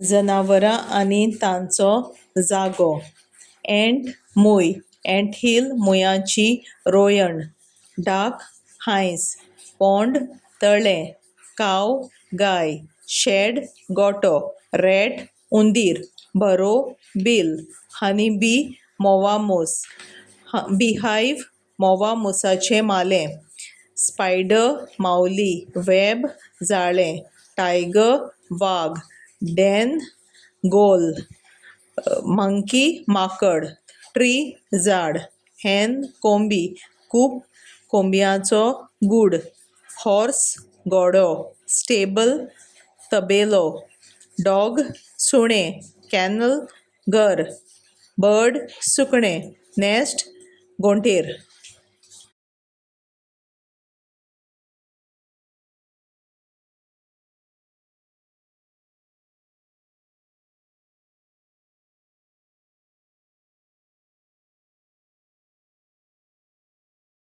जनावरां आनी तांचो जागो. एंट मूय, एंटहील मुयाची रोयण. डाक हांस, पोंड तळें. काव गाय, शेड गोठो. रॅट उंदीर. बरो बील. हनी बी मोवामूस. बिहायव मोवामुसाचें मालें. स्पायडर माऊली. वेब जाळें. टायगर वाग. डेन गोल. मंकी माकड. ट्री झाड. हेन कोंबी. कूप कोंबयांचो गूड. हॉर्स घोडो. स्टेबल तबेलो. डॉग सुणें. कॅनल घर. बर्ड सुकणें. नेस्ट घोंटेर.